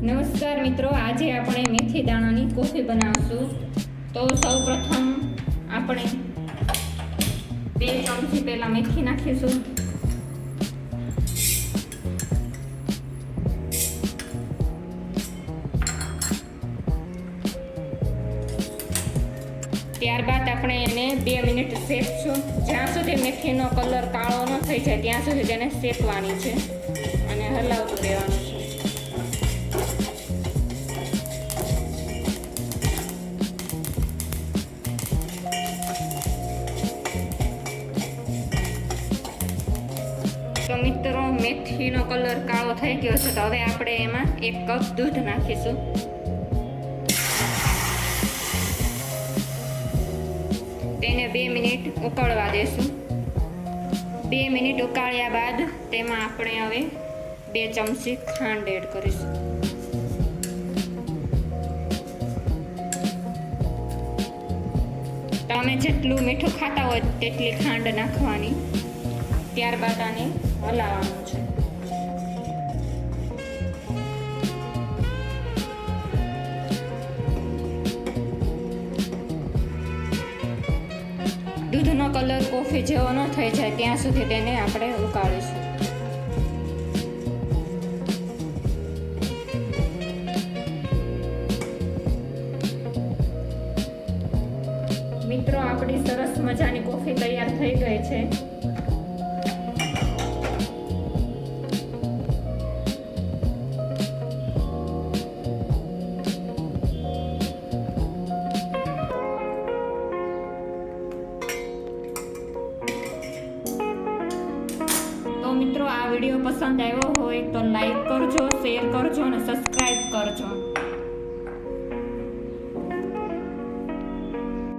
નમસ્કાર મિત્રો, આજે આપણે મેથી દાણાની કોફી બનાવશું. તો સૌપ્રથમ આપણે 2 ચમચી પહેલા મેથી નાખીશું. ત્યારબાદ આપણે એને 2 મિનિટ શેકશું. જ્યાં સુધી મેથીનો કલર કાળો ન થઈ જાય ત્યાં સુધી તેને શેકવાની છે અને હલાવતું રહેવાનું છે. તો મિત્રો, મેથીનો કલર કાળો થઈ ગયો છે. તો હવે આપણે એમાં 1 કપ દૂધ નાખીશું. તેને 2 મિનિટ ઉકળવા દેશું. 2 મિનિટ ઉકાળ્યા બાદ તેમાં આપણે હવે 2 ચમચી ખાંડ એડ કરીશું. તમે જેટલું મીઠું ખાતા હોય તેટલી ખાંડ નાખવાની. ત્યારબાદ આને હલાવવાનું છે. દૂધનો કલર કોફી જેવો ન થઈ જાય ત્યાં સુધી તેને આપણે ઉકાળીશું. મિત્રો, આપણી સરસ મજાની કોફી તૈયાર થઈ ગઈ છે. તો મિત્રો, આ વિડીયો પસંદ આવ્યો હોય તો લાઈક કરજો, શેર કરજો અને સબસ્ક્રાઈબ કરજો.